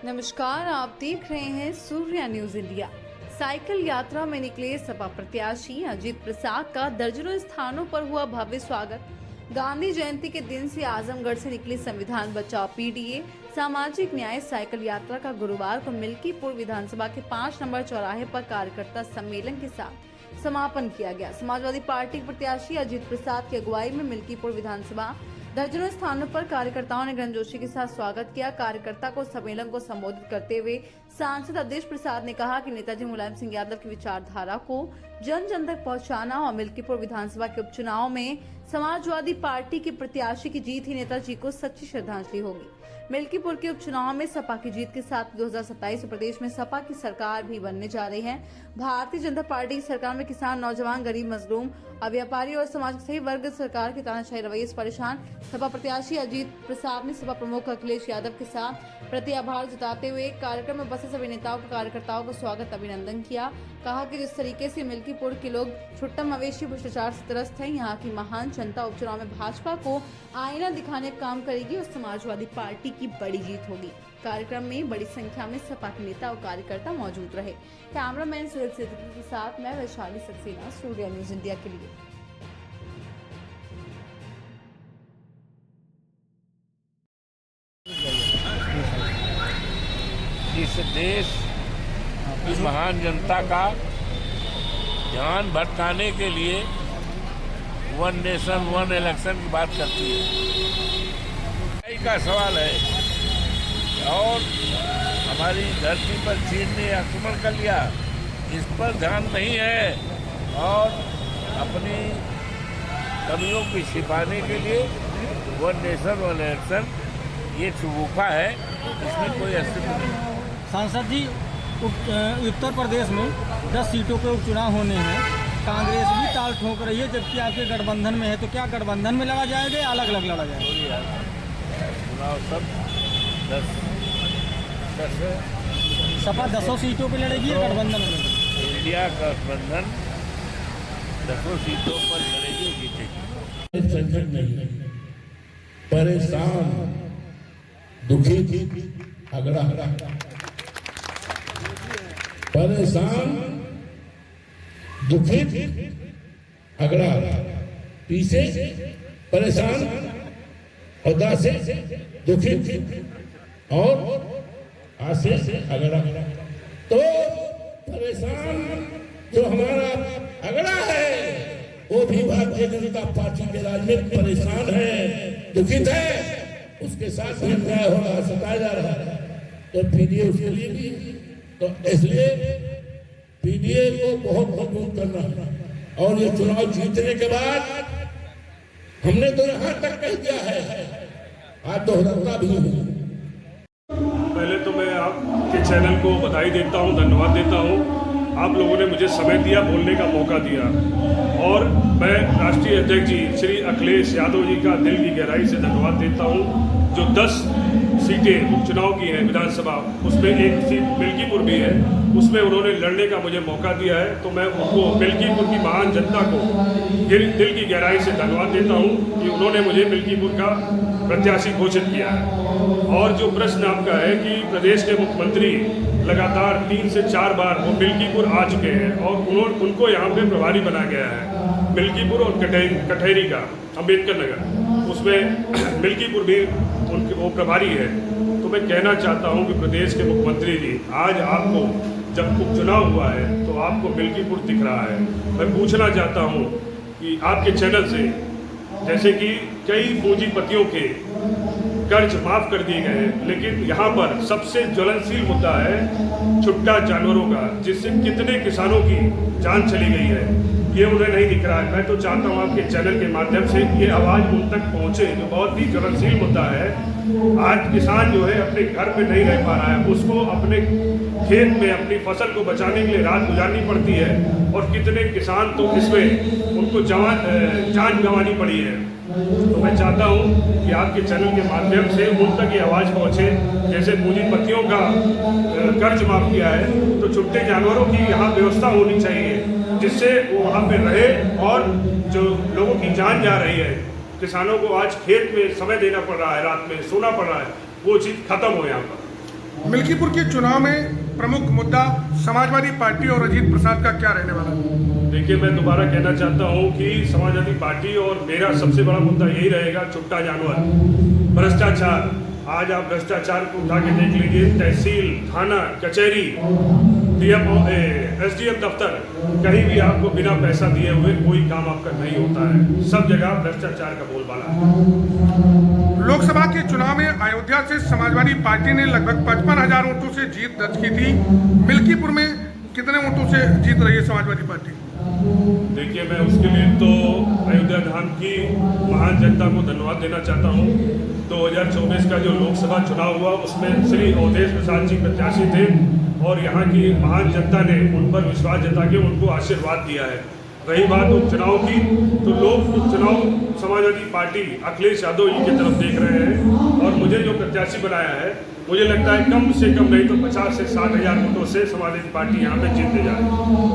नमस्कार, आप देख रहे हैं सूर्या न्यूज इंडिया। साइकिल यात्रा में निकले सपा प्रत्याशी अजीत प्रसाद का दर्जनों स्थानों पर हुआ भव्य स्वागत। गांधी जयंती के दिन से आजमगढ़ से निकली संविधान बचाओ पीडीए सामाजिक न्याय साइकिल यात्रा का गुरुवार को मिल्कीपुर विधानसभा के 5 नंबर चौराहे पर कार्यकर्ता सम्मेलन के साथ समापन किया गया। समाजवादी पार्टी के प्रत्याशी अजीत प्रसाद की अगुवाई में मिल्कीपुर विधानसभा दर्जनों स्थानों पर कार्यकर्ताओं ने गर्मजोशी के साथ स्वागत किया। कार्यकर्ता को सम्मेलन को संबोधित करते हुए सांसद अवधेश प्रसाद ने कहा कि नेताजी मुलायम सिंह यादव की विचारधारा को जन जन तक पहुंचाना और मिल्कीपुर विधानसभा के उपचुनाव में समाजवादी पार्टी के प्रत्याशी की जीत ही नेताजी को सच्ची श्रद्धांजलि होगी। मिल्कीपुर के उपचुनाव में सपा की जीत के साथ 2027 प्रदेश में सपा की सरकार भी बनने जा रही है। भारतीय जनता पार्टी की सरकार में किसान, नौजवान, गरीब, मजलूम और व्यापारी और समाज के सही वर्ग सरकार के तानाशाही रवैये से परेशान। सपा प्रत्याशी अजीत प्रसाद ने सपा प्रमुख अखिलेश यादव के साथ प्रति आभार जताते हुए कार्यक्रम में बसे सभी नेताओं को कार्यकर्ताओं का स्वागत अभिनंदन किया। कहा कि जिस तरीके से मिल्कीपुर के लोग छुट्टा मवेशी भ्रष्टाचार से त्रस्त है, यहाँ की महान जनता उपचुनाव में भाजपा को आईना दिखाने का काम करेगी और समाजवादी पार्टी की बड़ी जीत होगी। कार्यक्रम में बड़ी संख्या में सपा के नेता और कार्यकर्ता मौजूद रहे। कैमरामैन सूरज सिद्दीकी के साथ मैं वैशाली सक्सेना, सूर्या न्यूज इंडिया के लिए। इस देश की महान जनता का ध्यान भटकाने के लिए वन नेशन वन इलेक्शन की बात करती है। का सवाल है और हमारी धरती पर चीन ने आक्रमण कर लिया, इस पर ध्यान नहीं है और अपनी कमियों को छिपाने के लिए वन नेशन वन इलेक्शन ये शगुफा है, इसमें कोई अस्तित्व नहीं। सांसद जी, उत्तर प्रदेश में 10 सीटों पे उपचुनाव होने हैं। कांग्रेस भी ताल ठोक रही है, जबकि आपके गठबंधन में है, तो क्या गठबंधन में लड़ा जाएगा या अलग अलग लड़ा जाएगा? चुनाव सब 10 सपा 10 सीटों पे लड़ेगी या गठबंधन में लड़ेगी? इंडिया गठबंधन 10 सीटों पर लड़ेगी, जीतेगी। संकट नहीं, परेशान, दुखी, अगड़ा, परेशान, दुखी, अगड़ा, पीछे, परेशान, उदास, दुखी और आसे अगड़ा। तो परेशान जो हमारा अगड़ा है वो भी भारतीय जनता पार्टी के राज में परेशान है, दुखित है, उसके साथ अन्याय हो रहा, सताया जा रहा है। तो पीडीए उसके लिए भी, तो इसलिए पीडीए को बहुत मजबूत करना है। और ये चुनाव जीतने के बाद हमने तो यहाँ तक कह दिया है, आज दोहराता भी है। पहले तो मैं आपके चैनल को बधाई देता हूँ, धन्यवाद देता हूँ। आप लोगों ने मुझे समय दिया, बोलने का मौका दिया और मैं राष्ट्रीय अध्यक्ष जी श्री अखिलेश यादव जी का दिल की गहराई से धन्यवाद देता हूँ। जो 10 सीटें उपचुनाव की हैं विधानसभा, उसमें एक सीट मिल्कीपुर भी है, उसमें उन्होंने लड़ने का मुझे मौका दिया है। तो मैं उनको, मिल्कीपुर की महान जनता को दिल की गहराई से धन्यवाद देता हूँ कि उन्होंने मुझे मिल्कीपुर का प्रत्याशी घोषित किया है। और जो प्रश्न आपका है कि प्रदेश के मुख्यमंत्री लगातार 3 से 4 बार वो मिल्कीपुर आ चुके हैं और उनको यहाँ पे प्रभारी बनाया गया है। मिल्कीपुर और कटहरी का अम्बेडकर नगर, उसमें मिल्कीपुर भी उनके वो प्रभारी है। तो मैं कहना चाहता हूँ कि प्रदेश के मुख्यमंत्री जी, आज आपको जब उपचुनाव हुआ है तो आपको मिल्कीपुर दिख रहा है। मैं पूछना चाहता हूँ कि आपके चैनल से, जैसे कि कई पूंजीपतियों के कर्ज माफ कर दिए गए हैं, लेकिन यहाँ पर सबसे ज्वलनशील मुद्दा है छुट्टा जानवरों का, जिससे कितने किसानों की जान चली गई है, ये उन्हें नहीं दिख रहा है। मैं तो चाहता हूँ आपके चैनल के माध्यम से ये आवाज़ उन तक पहुँचे, जो बहुत ही ज्वलनशील मुद्दा है। आज किसान जो है अपने घर पे नहीं रह पा रहा है, उसको अपने खेत में अपनी फसल को बचाने के लिए रात गुजारनी पड़ती है और कितने किसान तो इसमें उनको जान गंवानी पड़ी है। तो मैं चाहता हूँ कि आपके चैनल के माध्यम से उन तक ये आवाज़ पहुँचे। जैसे पूंजीपतियों का कर्ज माफ किया है, तो छुट्टे जानवरों की यहाँ व्यवस्था होनी चाहिए, जिससे वो वहाँ पे रहे और जो लोगों की जान जा रही है, किसानों को आज खेत में समय देना पड़ रहा है, रात में सोना पड़ रहा है, वो चीज़ खत्म हो यहाँ पर। मिल्कीपुर के चुनाव में प्रमुख मुद्दा समाजवादी पार्टी और अजीत प्रसाद का क्या रहने वाला है? देखिए, मैं दोबारा कहना चाहता हूं कि समाजवादी पार्टी और मेरा सबसे बड़ा मुद्दा यही रहेगा, छुट्टा जानवर, भ्रष्टाचार। आज आप भ्रष्टाचार को उठा के देख लीजिए, तहसील, थाना, कचहरी, एसडीएम दफ्तर, कहीं भी आपको बिना पैसा दिए हुए कोई काम आपका नहीं होता है। सब जगह भ्रष्टाचार का बोलबाला है। लोकसभा के चुनाव में अयोध्या से समाजवादी पार्टी ने लगभग 55,000 वोटों से जीत दर्ज की थी। मिल्कीपुर में कितने वोटों से जीत रही है समाजवादी पार्टी? देखिए, मैं उसके लिए तो अयोध्या धाम की महान जनता को धन्यवाद देना चाहता हूं। 2024 का जो लोकसभा चुनाव हुआ उसमें श्री अवधेश प्रसाद जी प्रत्याशी थे और यहाँ की महान जनता ने उन पर विश्वास जता के उनको आशीर्वाद दिया है। रही बात उपचुनाव की, तो लोग उपचुनाव समाजवादी पार्टी अखिलेश यादव जी की तरफ देख रहे हैं और मुझे जो प्रत्याशी बनाया है, मुझे लगता है कम से कम नहीं तो 50 से 60 हज़ार वोटों से समाजवादी पार्टी यहाँ पे जीतने जा रही है।